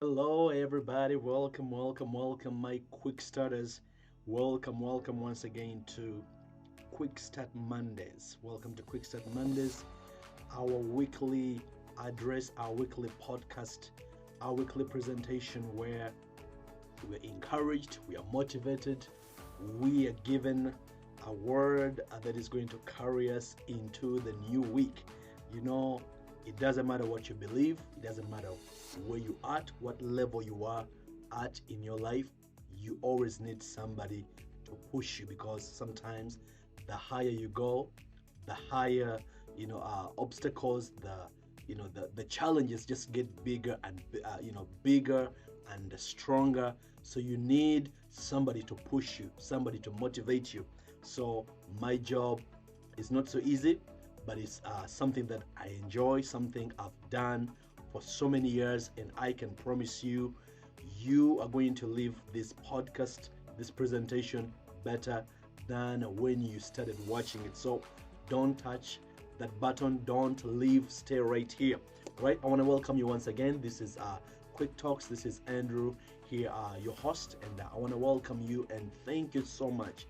Hello, everybody. Welcome, welcome, welcome, my quick starters. Welcome, welcome once again to Quick Start Mondays. Welcome to Quick Start Mondays, our weekly address, our weekly podcast, our weekly presentation where we're encouraged, we are motivated, we are given a word that is going to carry us into the new week. You know, it doesn't matter what you believe, it doesn't matter where you are at, what level you are at in your life, you always need somebody to push you because sometimes the higher you go, the higher obstacles, the challenges just get bigger and bigger and stronger. So you need somebody to push you, somebody to motivate you. So my job is not so easy, but it's something that I enjoy, something I've done for so many years, and I can promise you, you are going to leave this podcast, this presentation better than when you started watching it. So don't touch that button, don't leave, stay right here. Right, I want to welcome you once again. This is Quick Talks. This is Andrew here, your host, and I want to welcome you and thank you so much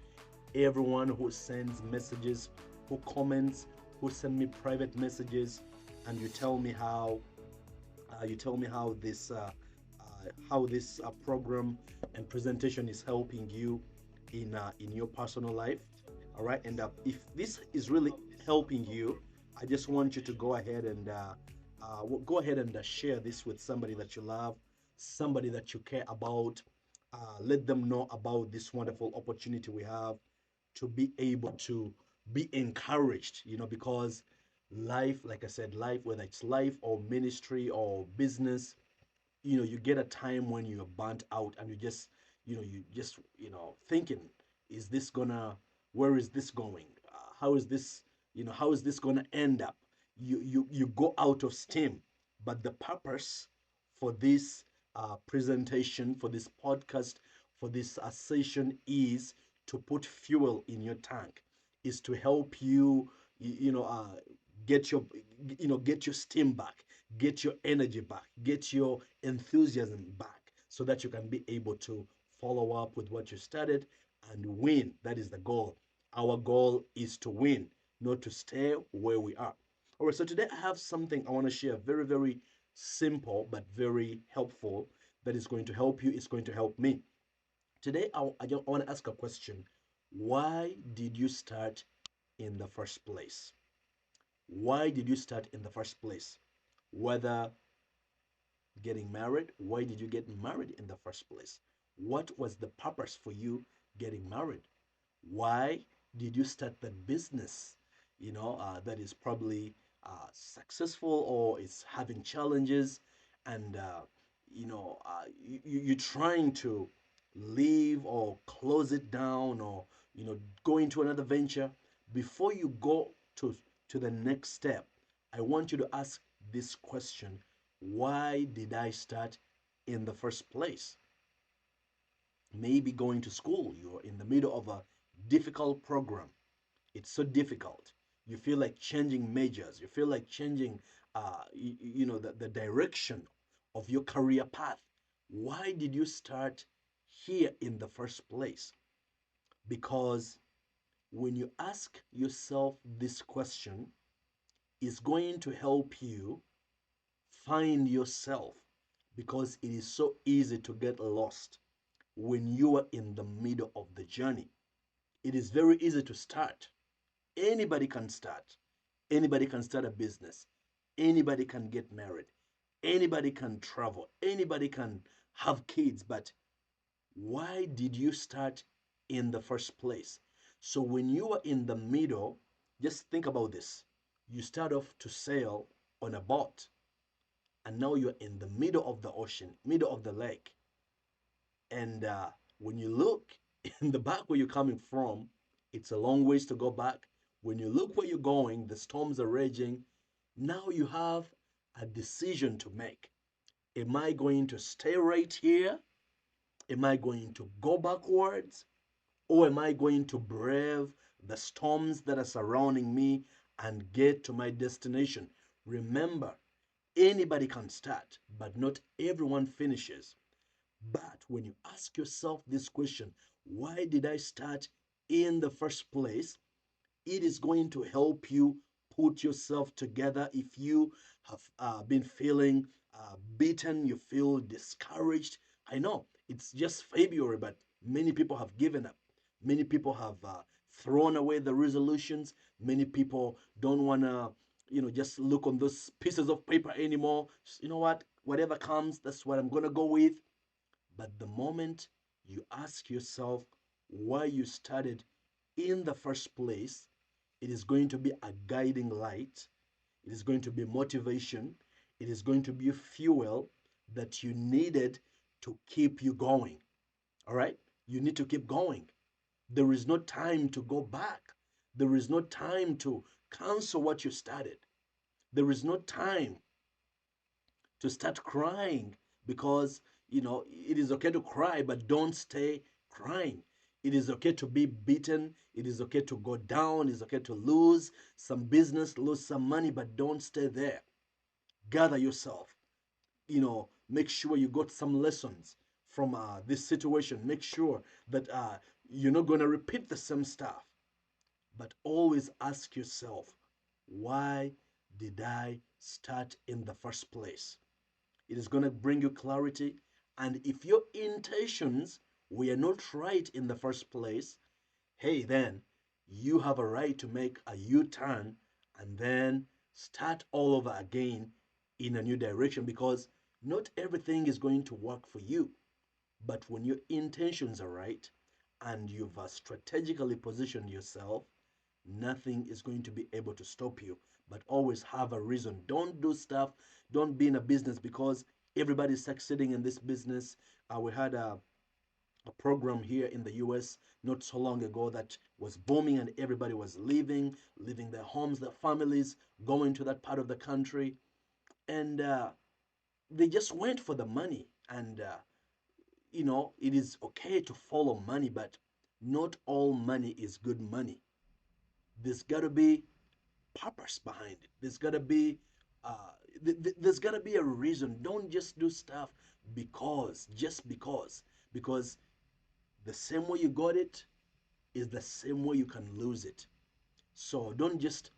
everyone who sends messages, who comments, who send me private messages, and you tell me how this program and presentation is helping you in your personal life. All right, and if this is really helping you, I just want you to go ahead and share this with somebody that you love, somebody that you care about. Let them know about this wonderful opportunity we have to be able to be encouraged, because life, like I said, life, whether it's life or ministry or business, you get a time when you're burnt out and you just thinking, is this gonna, where is this going? How is this, how is this gonna end up? You go out of steam. But the purpose for this presentation, for this podcast, for this session is to put fuel in your tank, is to help you, get your, get your steam back, get your energy back, get your enthusiasm back, so that you can be able to follow up with what you started and win. That is the goal. Our goal is to win, not to stay where we are. All right, so today I have something I want to share, very, very simple but very helpful, that is going to help you, it's going to help me. Today I want to ask a question. Why did you start in the first place? Why did you start in the first place? Whether getting married, why did you get married in the first place? What was the purpose for you getting married? Why did you start the business? That is probably successful or is having challenges, and you're trying to leave or close it down, or go into another venture. Before you go to the next step, I want you to ask this question: why did I start in the first place? Maybe going to school, you're in the middle of a difficult program. It's so difficult. You feel like changing majors. You feel like changing, the direction of your career path. Why did you start here in the first place? Because when you ask yourself this question, it's going to help you find yourself, because it is so easy to get lost when you are in the middle of the journey. It is very easy to start. Anybody can start. Anybody can start a business. Anybody can get married. Anybody can travel. Anybody can have kids. But why did you start in the first place? So when you are in the middle, just think about this. You start off to sail on a boat, and now you're in the middle of the ocean, middle of the lake. And when you look in the back where you're coming from, it's a long ways to go back. When you look where you're going, the storms are raging. Now you have a decision to make. Am I going to stay right here? Am I going to go backwards? Or am I going to brave the storms that are surrounding me and get to my destination? Remember, Anybody can start, but not everyone finishes. But when you ask yourself this question, why did I start in the first place? It is going to help you put yourself together. If you have been feeling beaten, you feel discouraged. I know it's just February, but many people have given up. Many people have thrown away the resolutions. Many people don't want to, just look on those pieces of paper anymore. Just, you know what? Whatever comes, that's what I'm going to go with. But the moment you ask yourself why you started in the first place, it is going to be a guiding light. It is going to be motivation. It is going to be fuel that you needed to keep you going. All right? You need to keep going. There is no time to go back. There is no time to cancel what you started. There is no time to start crying because it is okay to cry, but don't stay crying. It is okay to be beaten. It is okay to go down. It is okay to lose some business, lose some money, but don't stay there. Gather yourself. Make sure you got some lessons from this situation. Make sure that you're not going to repeat the same stuff, but always ask yourself, why did I start in the first place? It is going to bring you clarity. And if your intentions were not right in the first place, hey, then you have a right to make a U turn and then start all over again in a new direction, because not everything is going to work for you. But when your intentions are right and you've strategically positioned yourself, nothing is going to be able to stop you. But always have a reason. Don't do stuff, don't be in a business because everybody's succeeding in this business. We had a program here in the US not so long ago that was booming, and everybody was leaving their homes, their families, going to that part of the country. And they just went for the money. And it is okay to follow money, but not all money is good money. There's got to be purpose behind it. Uh, there's got to be a reason. Don't just do stuff just because the same way you got it is the same way you can lose it. So don't just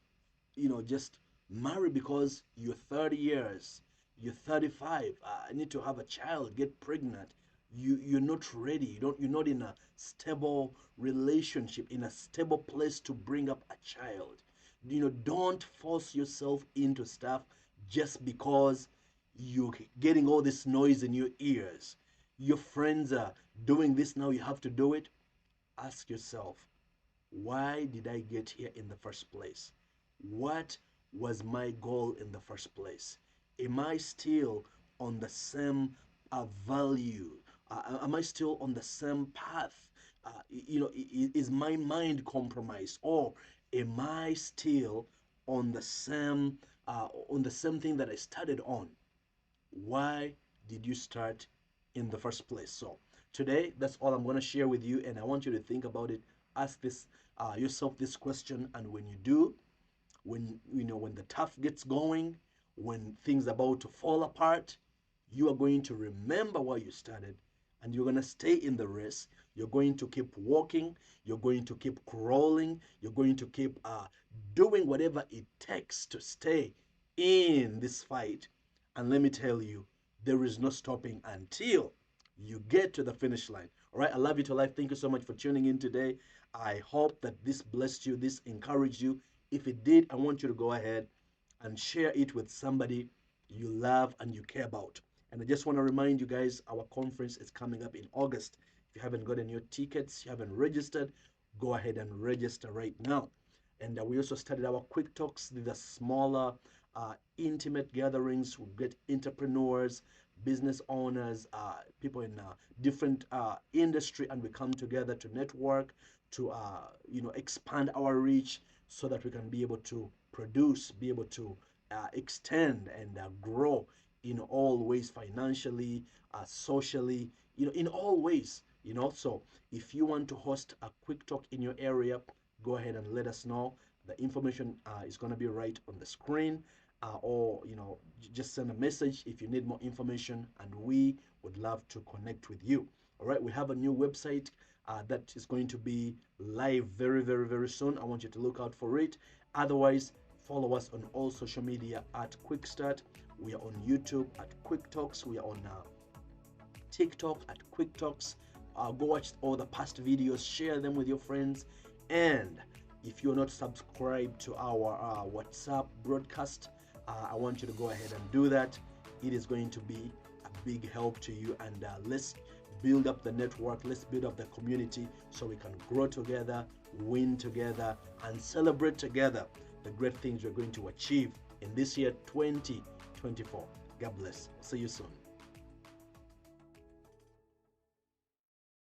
marry because you're 30 years, you're 35. I need to have a child, get pregnant. You're not ready. You're not in a stable relationship, in a stable place to bring up a child. Don't force yourself into stuff just because you're getting all this noise in your ears. Your friends are doing this now, you have to do it. Ask yourself, why did I get here in the first place? What was my goal in the first place? Am I still on the same value? Am I still on the same path? Is my mind compromised, or am I still on the same thing that I started on? Why did you start in the first place? So today, that's all I'm going to share with you, and I want you to think about it. Ask this yourself this question, and when you do, when the tough gets going, when things are about to fall apart, you are going to remember why you started, and you're going to stay in the race. You're going to keep walking. You're going to keep crawling. You're going to keep doing whatever it takes to stay in this fight. And let me tell you, there is no stopping until you get to the finish line. All right, I love you to life. Thank you so much for tuning in today. I hope that this blessed you, this encouraged you. If it did, I want you to go ahead and share it with somebody you love and you care about. And I just want to remind you guys, our conference is coming up in August. If you haven't gotten your tickets, you haven't registered, go ahead and register right now. And we also started our quick talks. These are smaller, intimate gatherings. We get entrepreneurs, business owners, people in different industry, and we come together to network, to expand our reach, so that we can be able to produce, be able to extend and grow in all ways, financially, socially, in all ways. So if you want to host a quick talk in your area, go ahead and let us know. The information is going to be right on the screen, or just send a message if you need more information, and we would love to connect with you. All right, we have a new website that is going to be live very, very, very soon. I want you to look out for it. Otherwise, follow us on all social media at Quick Start. We are on YouTube at Quick Talks. We are on TikTok at Quick Talks. Go watch all the past videos, share them with your friends, and if you're not subscribed to our WhatsApp broadcast, I want you to go ahead and do that. It is going to be a big help to you, and let's build up the network, let's build up the community so we can grow together, win together, and celebrate together the great things we're going to achieve in this year 2024. God bless. See you soon.